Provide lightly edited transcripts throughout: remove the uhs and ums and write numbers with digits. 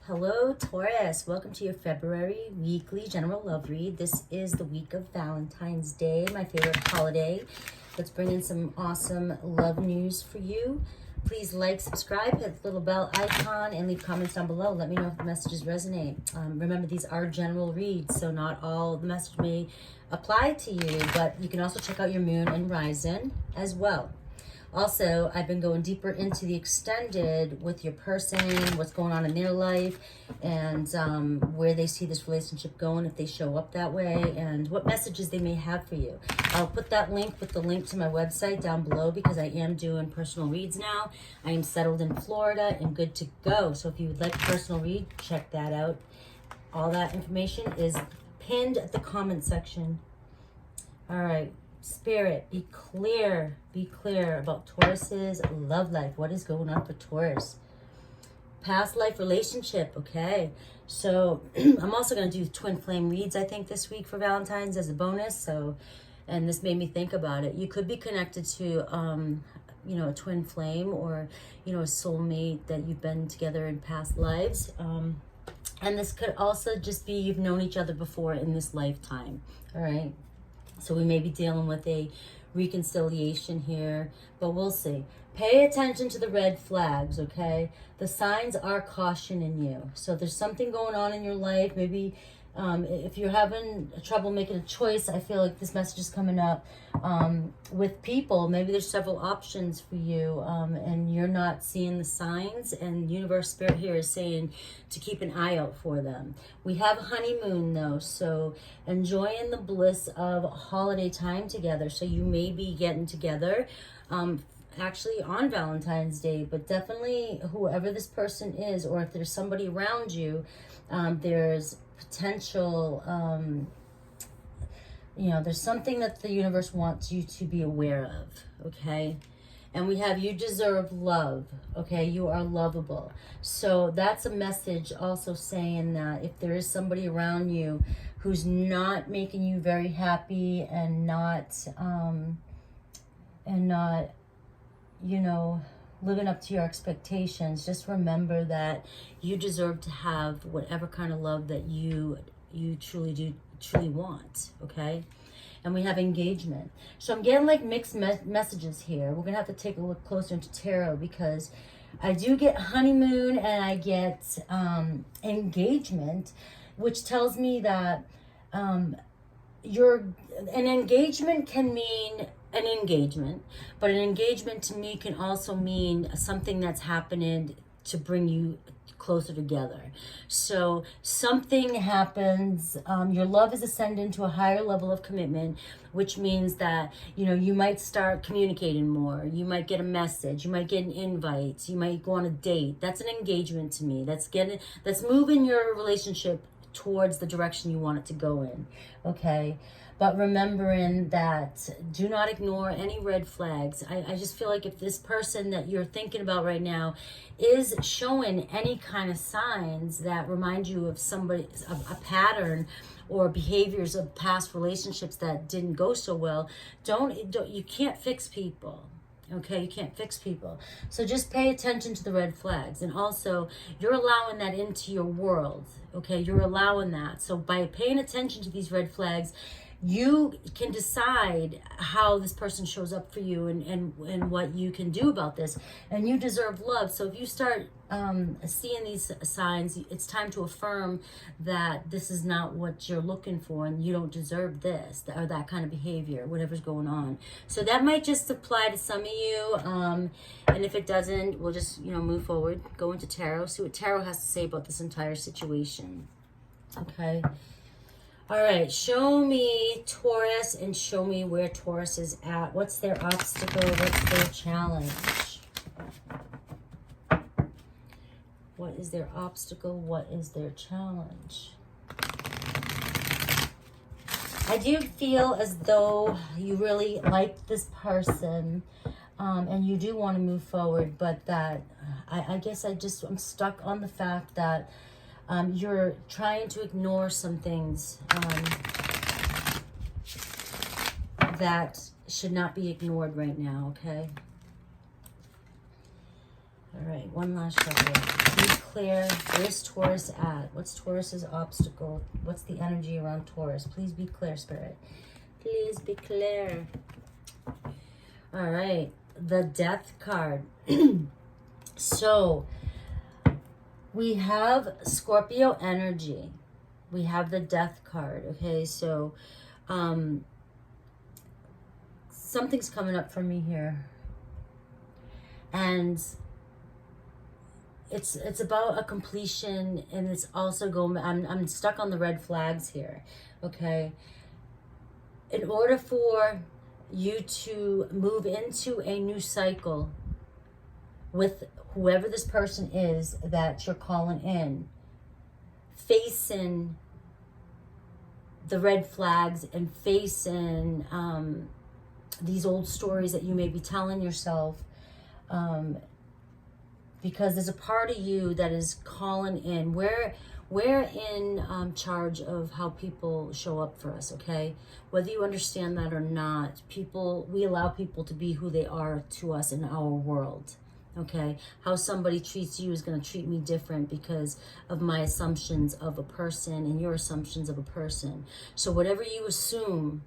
Hello, Taurus. Welcome to your February weekly general love read. This is the week of Valentine's Day, my favorite holiday. Let's bring in some awesome love news for you. Please like, subscribe, hit the little bell icon, and leave comments down below. Let me know if the messages resonate. Remember, these are general reads, so not all the message may apply to you, but you can also check out your moon and rising as well. Also, I've been going deeper into the extended with your person, what's going on in their life, and where they see this relationship going if they show up that way, and what messages they may have for you. I'll put that link with the link to my website down below because I am doing personal reads now. I am settled in Florida and good to go. So if you would like a personal read, check that out. All that information is pinned at the comment section. All right. Spirit, be clear about Taurus's love life. What is going on for Taurus? Past life relationship, okay. So I'm also going to do twin flame reads, I think, this week for Valentine's as a bonus. So, and this made me think about it. You could be connected to, a twin flame or, a soulmate that you've been together in past lives. And this could also just be you've known each other before in this lifetime, all right? So we may be dealing with a reconciliation here, but we'll see. Pay attention to the red flags, okay? The signs are cautioning you. So there's something going on in your life. Maybe if you're having trouble making a choice, I feel like this message is coming up with people. Maybe there's several options for you and you're not seeing the signs, and universe spirit here is saying to keep an eye out for them. We have honeymoon though, so enjoying the bliss of holiday time together. So you may be getting together actually on Valentine's Day, but definitely whoever this person is, or if there's somebody around you, there's potential, there's something that the universe wants you to be aware of, okay? And we have you deserve love, okay? You are lovable. So that's a message also saying that if there is somebody around you who's not making you very happy and not living up to your expectations, just remember that you deserve to have whatever kind of love that you truly want, okay? And we have engagement. So I'm getting like mixed messages here. We're gonna have to take a look closer into tarot because I do get honeymoon and I get engagement, which tells me that an engagement can mean an engagement, but an engagement to me can also mean something that's happening to bring you closer together. So something happens, your love is ascending to a higher level of commitment, which means that, you might start communicating more. You might get a message. You might get an invite. You might go on a date. That's an engagement to me. That's moving your relationship towards the direction you want it to go in, okay? But remembering that do not ignore any red flags. I just feel like if this person that you're thinking about right now is showing any kind of signs that remind you of a pattern or behaviors of past relationships that didn't go so well, you can't fix people. Okay, you can't fix people. So just pay attention to the red flags. And also, you're allowing that into your world. Okay, you're allowing that. So by paying attention to these red flags, you can decide how this person shows up for you and what you can do about this. And you deserve love. So if you start seeing these signs, it's time to affirm that this is not what you're looking for and you don't deserve this or that kind of behavior, whatever's going on. So that might just apply to some of you. And if it doesn't, we'll just, move forward, go into tarot, see what tarot has to say about this entire situation. Okay. All right, show me Taurus and show me where Taurus is at. What's their obstacle? What's their challenge? What is their obstacle? What is their challenge? I do feel as though you really like this person and you do want to move forward, but that I guess I'm stuck on the fact that you're trying to ignore some things that should not be ignored right now, okay? All right, one last shuffle. Be clear. Where's Taurus at? What's Taurus's obstacle? What's the energy around Taurus? Please be clear, Spirit. Please be clear. All right, the Death card. So, we have Scorpio energy. We have the Death card, okay? So, something's coming up for me here. And it's about a completion, and it's also going, I'm stuck on the red flags here, okay? In order for you to move into a new cycle with whoever this person is that you're calling in, facing the red flags and facing these old stories that you may be telling yourself, because there's a part of you that is calling in. We're in charge of how people show up for us, okay? Whether you understand that or not, we allow people to be who they are to us in our world, okay? How somebody treats you is going to treat me different because of my assumptions of a person and your assumptions of a person. So whatever you assume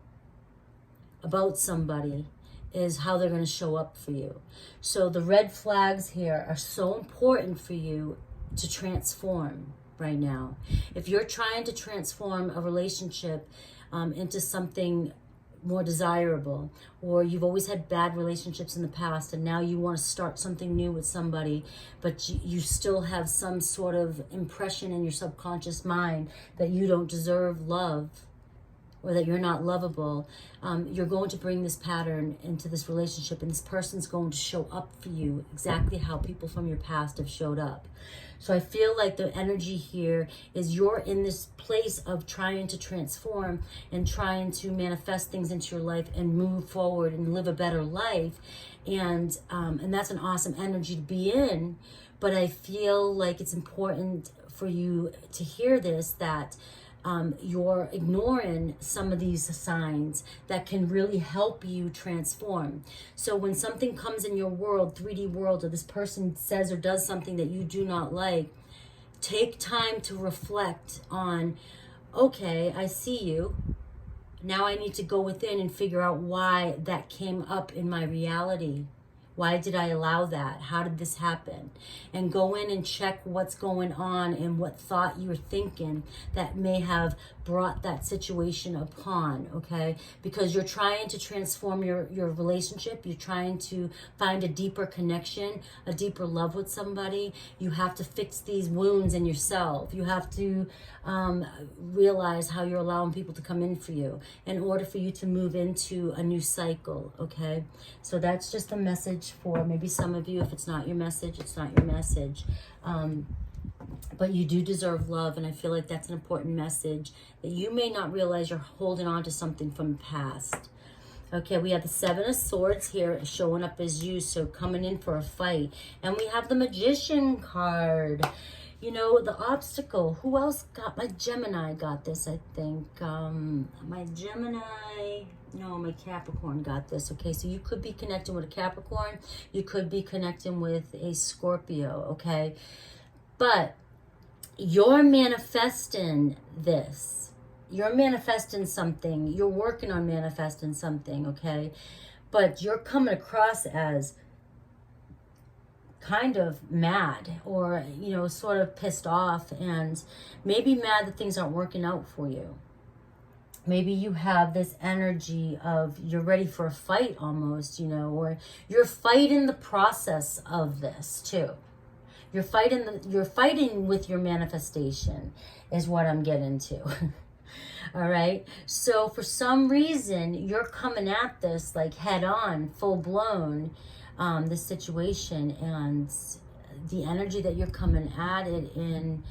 about somebody is how they're going to show up for you. So the red flags here are so important for you to transform right now. If you're trying to transform a relationship into something more desirable, or you've always had bad relationships in the past and now you want to start something new with somebody, but you still have some sort of impression in your subconscious mind that you don't deserve love, or that you're not lovable, you're going to bring this pattern into this relationship, and this person's going to show up for you exactly how people from your past have showed up. So I feel like the energy here is you're in this place of trying to transform and trying to manifest things into your life and move forward and live a better life. And that's an awesome energy to be in. But I feel like it's important for you to hear this, that you're ignoring some of these signs that can really help you transform. So when something comes in your world, 3D world, or this person says or does something that you do not like, take time to reflect on, okay, I see you. Now I need to go within and figure out why that came up in my reality. Why did I allow that? How did this happen? And go in and check what's going on and what thought you're thinking that may have brought that situation upon, okay? Because you're trying to transform your relationship. You're trying to find a deeper connection, a deeper love with somebody. You have to fix these wounds in yourself. You have to realize how you're allowing people to come in for you in order for you to move into a new cycle, okay? So that's just a message for maybe some of you. If it's not your message, it's not your message. But you do deserve love, and I feel like that's an important message that you may not realize you're holding on to something from the past. Okay, we have the Seven of Swords here showing up as you, so coming in for a fight. And we have the Magician card. You know, the obstacle. Who else got? My Gemini got this, I think. My Gemini, no, my Capricorn got this. Okay, so you could be connecting with a Capricorn. You could be connecting with a Scorpio, okay? But you're manifesting this. You're manifesting something. You're working on manifesting something, okay? But you're coming across as kind of mad, or, you know, sort of pissed off, and maybe mad that things aren't working out for you. Maybe you have this energy of you're ready for a fight almost, you know, or you're fighting the process of this too. You're fighting with your manifestation is what I'm getting to. All right. So for some reason, you're coming at this like head on, full blown, this situation, and the energy that you're coming at it in,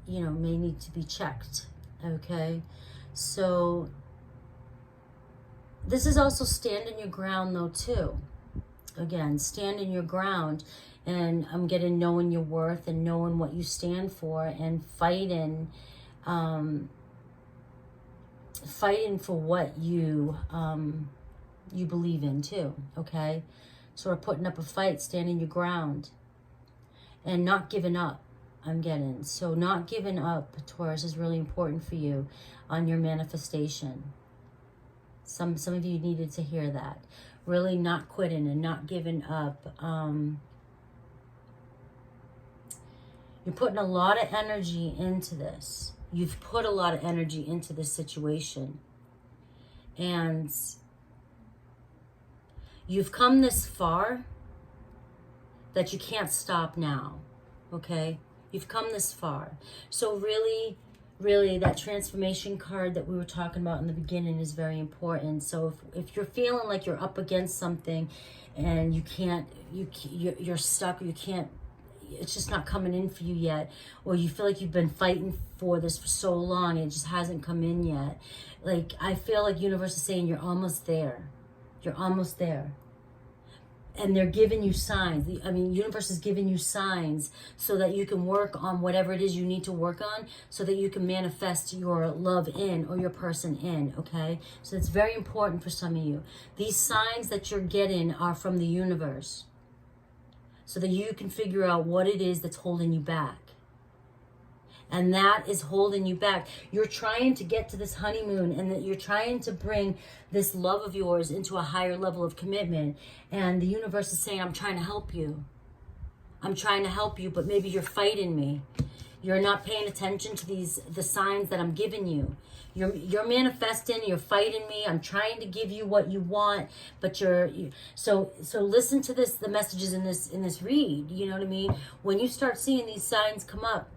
you know, may need to be checked. Okay. So this is also standing your ground though too. Again, standing your ground, and I'm getting knowing your worth and knowing what you stand for, and fighting for what you believe in too, okay? sort of putting up a fight, standing your ground, and not giving up, I'm getting. So not giving up, Taurus, is really important for you on your manifestation. Some of you needed to hear that. Really not quitting and not giving up. You're putting a lot of energy into this. You've put a lot of energy into this situation. And you've come this far that you can't stop now, okay? You've come this far. So really, really, that transformation card that we were talking about in the beginning is very important. So if you're feeling like you're up against something and you can't, you're stuck, or you can't, it's just not coming in for you yet, or you feel like you've been fighting for this for so long and it just hasn't come in yet, like, I feel like universe is saying you're almost there. You're almost there. And they're giving you signs. I mean, universe is giving you signs so that you can work on whatever it is you need to work on, so that you can manifest your love in, or your person in, okay? So it's very important for some of you. These signs that you're getting are from the universe, so that you can figure out what it is that's holding you back. And that is holding you back. You're trying to get to this honeymoon, and that you're trying to bring this love of yours into a higher level of commitment. And the universe is saying, I'm trying to help you. I'm trying to help you, but maybe you're fighting me. You're not paying attention to the signs that I'm giving you. You're manifesting, you're fighting me. I'm trying to give you what you want, but so listen to the messages in this read, you know what I mean? When you start seeing these signs come up,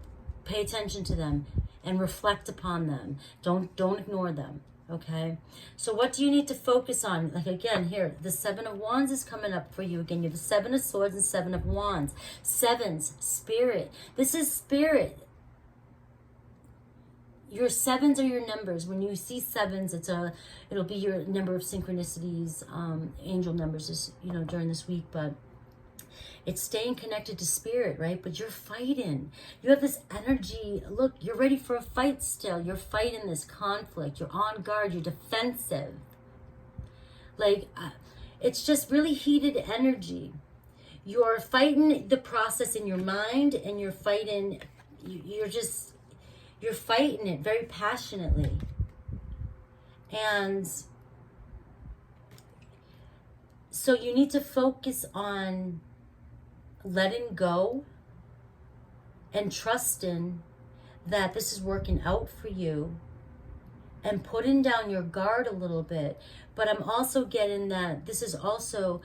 pay attention to them and reflect upon them. Don't ignore them, okay? So what do you need to focus on? Like, again, here, the 7 of Wands is coming up for you again. You have the 7 of Swords and 7 of Wands. Sevens, spirit. This is spirit. Your 7s are your numbers. When you see 7s, it'll be your number of synchronicities, angel numbers, during this week. But it's staying connected to spirit, right? But you're fighting. You have this energy. Look, you're ready for a fight still. You're fighting this conflict. You're on guard. You're defensive. Like, it's just really heated energy. You're fighting the process in your mind, and you're fighting, you're fighting it very passionately. And so you need to focus on letting go and trusting that this is working out for you, and putting down your guard a little bit. But I'm also getting that this is also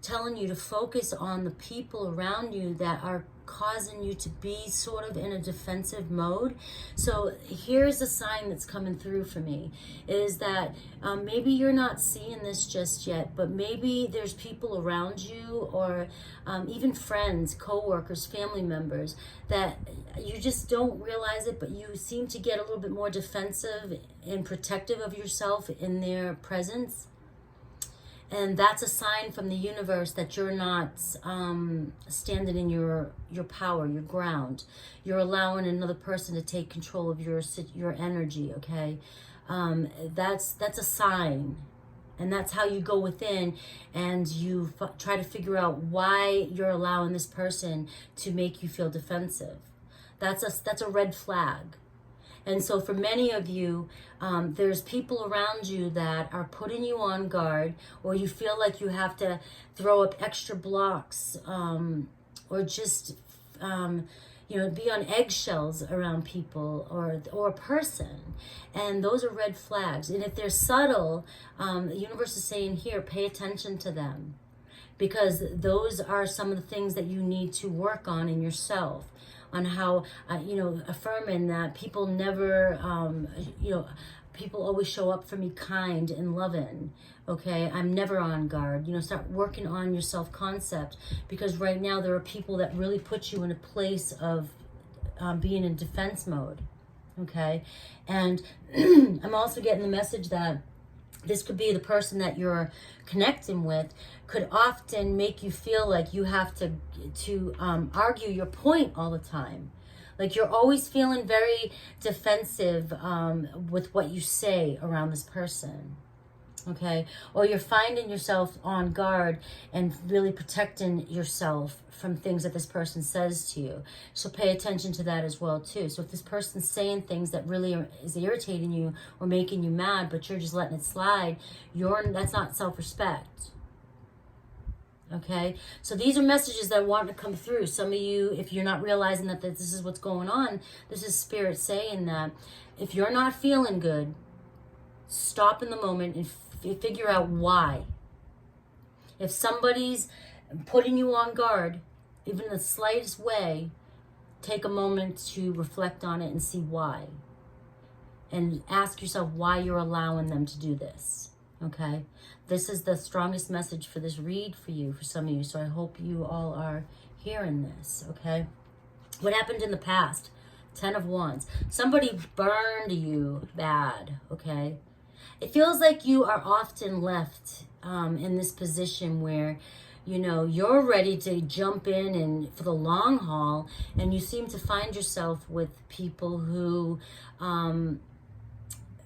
telling you to focus on the people around you that are causing you to be sort of in a defensive mode. So here's a sign that's coming through for me, is that maybe you're not seeing this just yet, but maybe there's people around you, or even friends, co-workers, family members, that you just don't realize it, but you seem to get a little bit more defensive and protective of yourself in their presence. And that's a sign from the universe that you're not standing in your power, your ground. You're allowing another person to take control of your energy, okay? That's a sign. And that's how you go within and you try to figure out why you're allowing this person to make you feel defensive. That's a red flag. And so for many of you, there's people around you that are putting you on guard, or you feel like you have to throw up extra blocks, or just, be on eggshells around people or a person. And those are red flags. And if they're subtle, the universe is saying here, pay attention to them, because those are some of the things that you need to work on in yourself. On how, affirming that people never, people always show up for me kind and loving, okay? I'm never on guard. Start working on your self-concept, because right now there are people that really put you in a place of being in defense mode, okay? And I'm also getting the message that this could be the person that you're connecting with could often make you feel like you have to argue your point all the time. Like you're always feeling very defensive with what you say around this person. okay? Or you're finding yourself on guard and really protecting yourself from things that this person says to you. So pay attention to that as well too. So if this person's saying things that really is irritating you or making you mad, but you're just letting it slide, that's not self-respect. Okay, so these are messages that want to come through. Some of you, if you're not realizing that this is what's going on, this is Spirit saying that if you're not feeling good, stop in the moment and figure out why. If somebody's putting you on guard, even the slightest way, take a moment to reflect on it and see why. And ask yourself why you're allowing them to do this. Okay, this is the strongest message for this read for you, for some of you. So I hope you all are hearing this. Okay, what happened in the past? 10 of Wands. Somebody burned you bad. Okay, it feels like you are often left in this position where, you know, you're ready to jump in and for the long haul, and you seem to find yourself with people who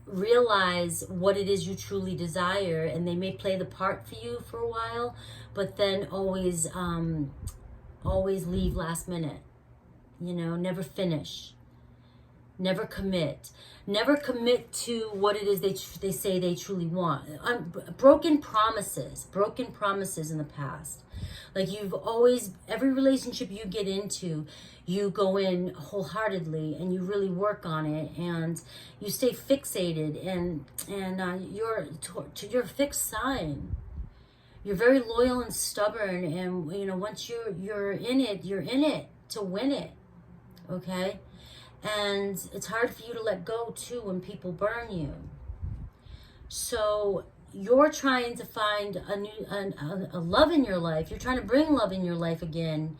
realize what it is you truly desire, and they may play the part for you for a while, but then always leave last minute. You know, never finish, never commit to what it is they say they truly want. Broken promises in the past. Like you've always, every relationship you get into, you go in wholeheartedly and you really work on it, and you stay fixated, and you're to your fixed sign. You're very loyal and stubborn, and you know, once you're in it to win it. Okay, and it's hard for you to let go too when people burn you. So you're trying to find a love in your life. You're trying to bring love in your life again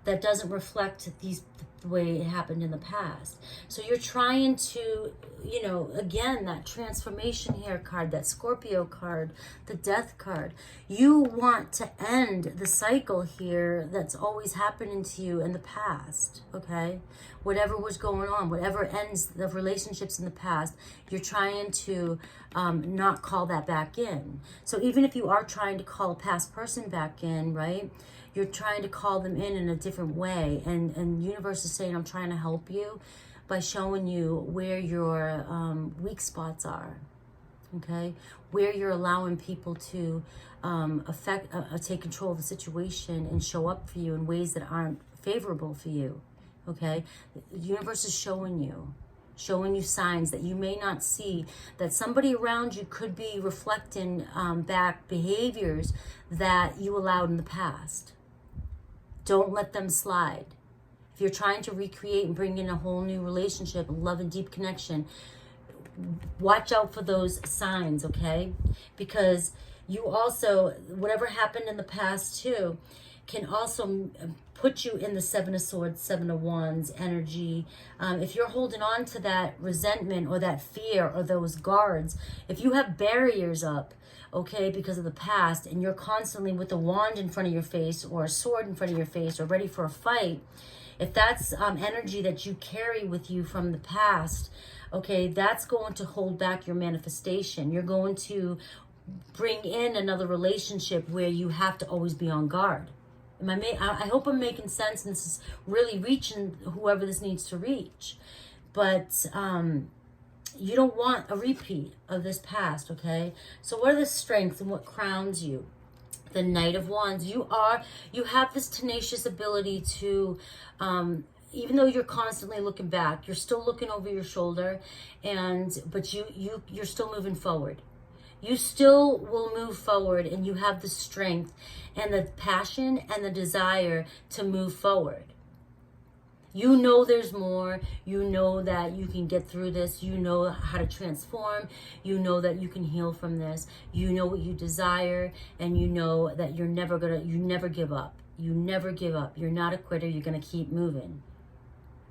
that doesn't reflect the way it happened in the past. So you're trying to, you know, again, that transformation here card, that Scorpio card, the death card. You want to end the cycle here that's always happening to you in the past, okay? Whatever was going on, whatever ends the relationships in the past, you're trying to not call that back in. So even if you are trying to call a past person back in, right? You're trying to call them in a different way. And universe is saying, I'm trying to help you by showing you where your weak spots are, okay? Where you're allowing people to take control of the situation and show up for you in ways that aren't favorable for you, okay? The universe is showing you signs that you may not see, that somebody around you could be reflecting back behaviors that you allowed in the past. Don't let them slide. If you're trying to recreate and bring in a whole new relationship, love and deep connection, watch out for those signs, okay? Because you also, whatever happened in the past too, can also put you in the 7 of Swords, 7 of Wands energy. If you're holding on to that resentment or that fear or those guards, if you have barriers up, okay, because of the past, and you're constantly with a wand in front of your face or a sword in front of your face or ready for a fight, if that's energy that you carry with you from the past, okay, that's going to hold back your manifestation. You're going to bring in another relationship where you have to always be on guard. I hope I'm making sense, and this is really reaching whoever this needs to reach. But you don't want a repeat of this past, okay? So what are the strengths and what crowns you? The Knight of Wands. You have this tenacious ability to, even though you're constantly looking back, you're still looking over your shoulder, but you're still moving forward. You still will move forward, and you have the strength and the passion and the desire to move forward. You know there's more. You know that you can get through this. You know how to transform. You know that you can heal from this. You know what you desire, and you know that you never give up. You never give up. You're not a quitter. You're going to keep moving.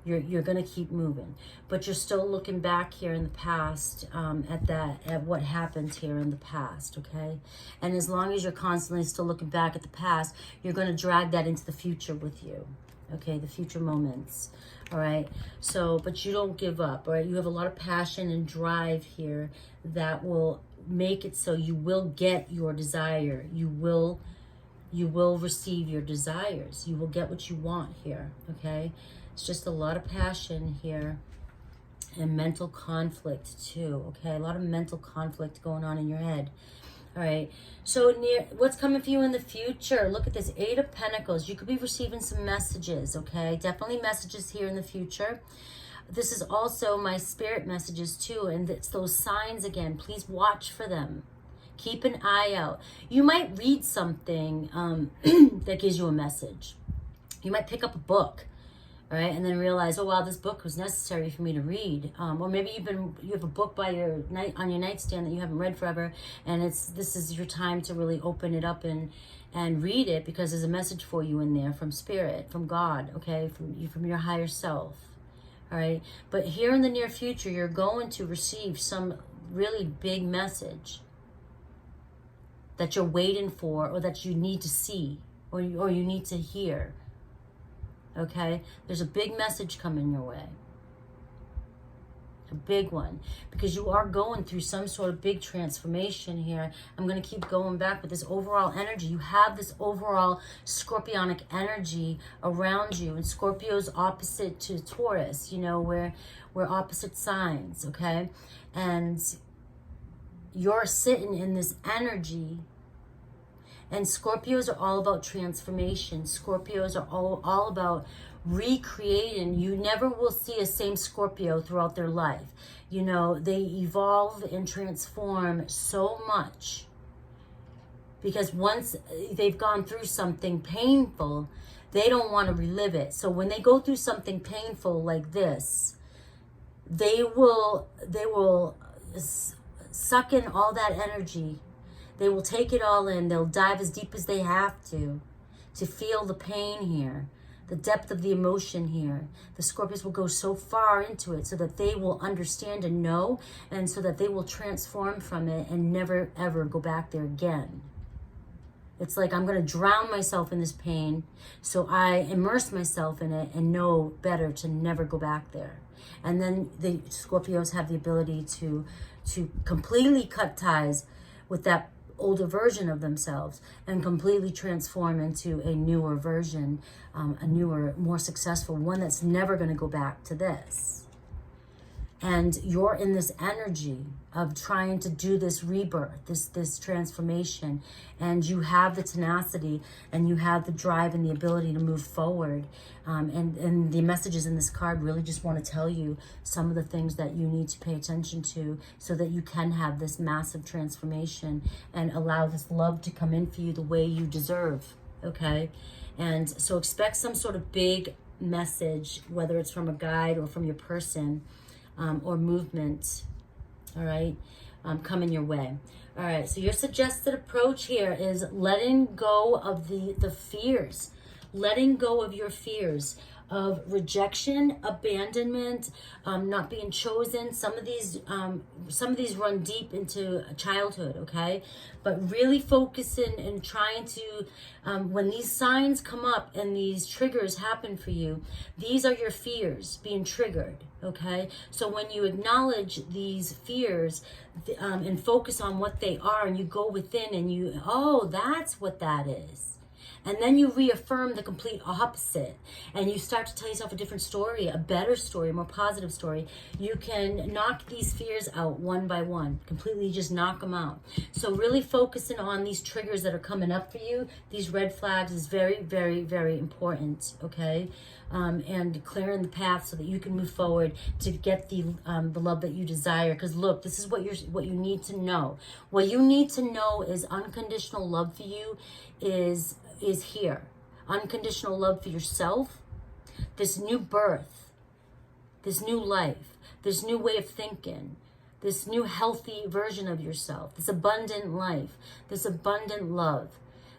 You're going to keep moving, but you're still looking back here in the past at what happened here in the past, okay? And as long as you're constantly still looking back at the past, you're going to drag that into the future with you, okay? The future moments, all right? So, but you don't give up, all right? You have a lot of passion and drive here that will make it so you will get your desire. You will receive your desires. You will get what you want here, okay? It's just a lot of passion here and mental conflict too, okay? A lot of mental conflict going on in your head. All right, so what's coming for you in the future? Look at this, 8 of Pentacles. You could be receiving some messages, okay? Definitely messages here in the future. This is also my spirit messages too, and it's those signs again. Please watch for them. Keep an eye out. You might read something that gives you a message. You might pick up a book, right, and then realize, oh wow, this book was necessary for me to read. Or maybe you have a book by on your nightstand that you haven't read forever, and this is your time to really open it up and read it, because there's a message for you in there from Spirit, from God, okay, from your higher self. All right, but here in the near future, you're going to receive some really big message that you're waiting for, or that you need to see, or you need to hear. Okay, there's a big message coming your way, a big one, because you are going through some sort of big transformation here. I'm going to keep going back with this overall energy. You have this overall scorpionic energy around you, and Scorpio's opposite to Taurus, you know, we're opposite signs, okay? And you're sitting in this energy. And Scorpios are all about transformation. Scorpios are all about recreating. You never will see a same Scorpio throughout their life. You know, they evolve and transform so much, because once they've gone through something painful, they don't want to relive it. So when they go through something painful like this, they will suck in all that energy. They will take it all in. They'll dive as deep as they have to feel the pain here, the depth of the emotion here. The Scorpios will go so far into it so that they will understand and know, and so that they will transform from it and never, ever go back there again. It's like, I'm going to drown myself in this pain, so I immerse myself in it and know better to never go back there. And then the Scorpios have the ability to completely cut ties with that older version of themselves and completely transform into a newer version, a newer, more successful one that's never going to go back to this. And you're in this energy of trying to do this rebirth, this transformation, and you have the tenacity and you have the drive and the ability to move forward. And the messages in this card really just want to tell you some of the things that you need to pay attention to, so that you can have this massive transformation and allow this love to come in for you the way you deserve, okay? And so expect some sort of big message, whether it's from a guide or from your person, or movement, all right, coming your way. All right, so your suggested approach here is letting go of the fears, letting go of your fears of rejection, abandonment, not being chosen. Some of these run deep into childhood, okay? But really focusing and trying to, when these signs come up and these triggers happen for you, these are your fears being triggered, okay? So when you acknowledge these fears and focus on what they are, and you go within and you, oh, that's what that is. And then you reaffirm the complete opposite, and you start to tell yourself a different story, a better story, a more positive story. You can knock these fears out one by one, completely just knock them out. So really focusing on these triggers that are coming up for you, these red flags, is very, very, very important, okay? And clearing the path so that you can move forward to get the love that you desire. Because look, this is what you need to know. What you need to know is unconditional love for you is here. Unconditional love for yourself, this new birth, this new life, this new way of thinking, this new healthy version of yourself, this abundant life, this abundant love.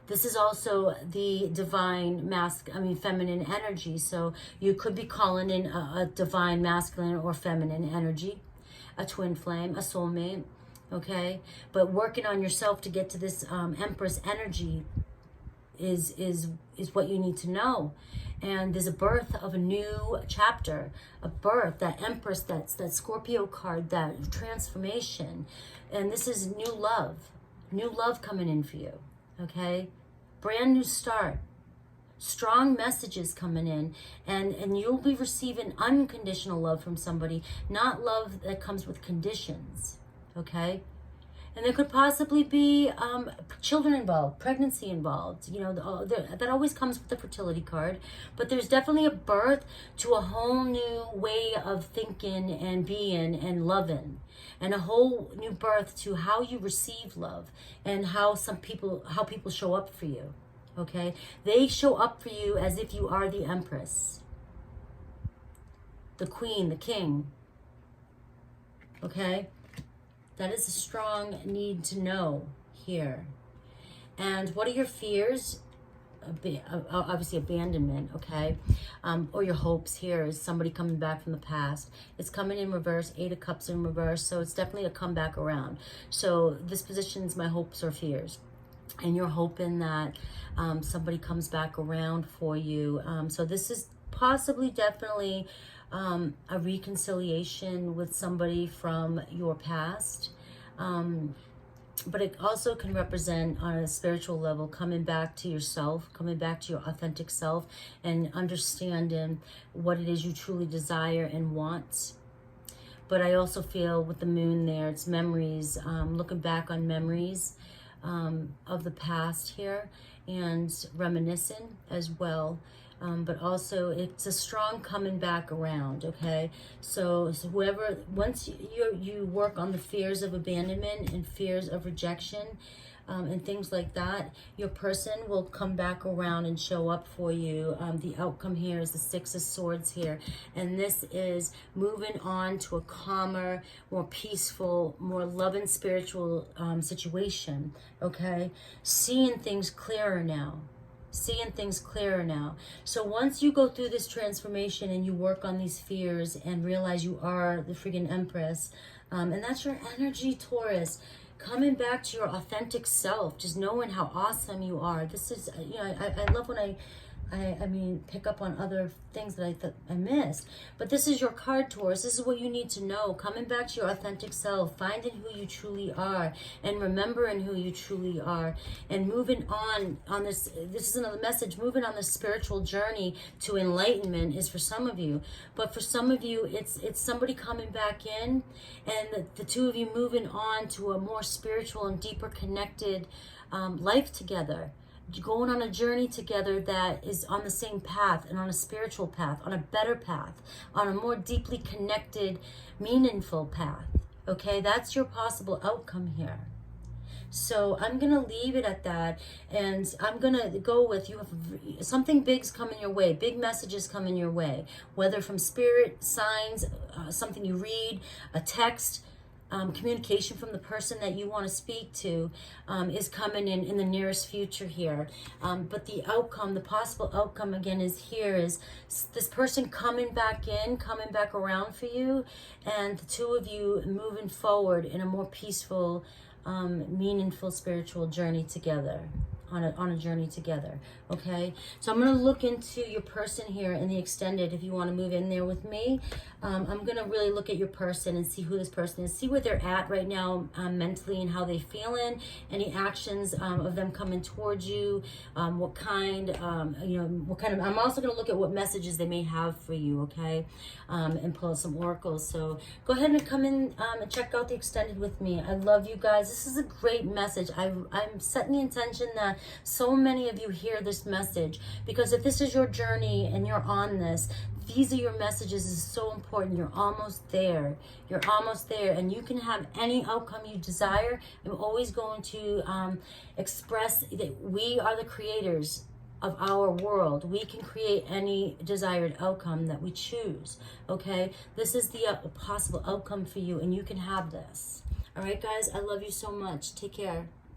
This is also the divine feminine energy. So you could be calling in a divine masculine or feminine energy, a twin flame, a soulmate, okay? But working on yourself to get to this Empress energy is what you need to know. And there's a birth of a new chapter, a birth, that Empress, that's that Scorpio card, that transformation. And this is new love coming in for you, okay? Brand new start, strong messages coming in, and you'll be receiving unconditional love from somebody, not love that comes with conditions, okay? And there could possibly be children involved, pregnancy involved. You know, that always comes with the fertility card. But there's definitely a birth to a whole new way of thinking and being and loving. And a whole new birth to how you receive love and how people show up for you. Okay? They show up for you as if you are the Empress, the Queen, the King. Okay? That is a strong need to know here. And what are your fears? Obviously abandonment, okay? Or your hopes here is somebody coming back from the past. It's coming in reverse, 8 of Cups in reverse, so it's definitely a comeback around. So this positions my hopes or fears. And you're hoping that somebody comes back around for you. So this is possibly, definitely a reconciliation with somebody from your past. But it also can represent, on a spiritual level, coming back to yourself, coming back to your authentic self, and understanding what it is you truly desire and want. But I also feel with the moon there, it's memories, looking back on memories of the past here, and reminiscing as well. But also it's a strong coming back around, okay? So whoever, once you work on the fears of abandonment and fears of rejection and things like that, your person will come back around and show up for you. The outcome here is the 6 of Swords here. And this is moving on to a calmer, more peaceful, more loving spiritual situation, okay? Seeing things clearer now. Seeing things clearer now. So once you go through this transformation and you work on these fears and realize you are the friggin' Empress, and that's your energy, Taurus, coming back to your authentic self, just knowing how awesome you are. This is, you know, I love when I pick up on other things that I missed. But this is your card, Taurus. This is what you need to know. Coming back to your authentic self, finding who you truly are, and remembering who you truly are, and moving on this. This is another message. Moving on this spiritual journey to enlightenment is for some of you, but for some of you, it's somebody coming back in, and the two of you moving on to a more spiritual and deeper connected life together. Going on a journey together that is on the same path, and on a spiritual path, on a better path, on a more deeply connected, meaningful path. Okay, that's your possible outcome here. So I'm going to leave it at that, and I'm going to go with, you have something big's coming your way, big messages coming your way, whether from spirit, signs, something you read, a text, communication from the person that you want to speak to is coming in the nearest future here. But the outcome, the possible outcome again is this person coming back in, coming back around for you, and the two of you moving forward in a more peaceful, meaningful spiritual journey together. On a journey together, okay? So I'm going to look into your person here in the extended, if you want to move in there with me. I'm going to really look at your person and see who this person is, see where they're at right now mentally and how they're feeling, any actions of them coming towards you, what kind, I'm also going to look at what messages they may have for you, okay? And pull out some oracles. So go ahead and come in and check out the extended with me. I love you guys. This is a great message. I'm setting the intention that so many of you hear this message, because if this is your journey and you're on this, these are your messages. Is so important. You're almost there. You're almost there, and you can have any outcome you desire. I'm always going to express that we are the creators of our world. We can create any desired outcome that we choose, okay? This is the possible outcome for you, and you can have this. All right, guys, I love you so much. Take care.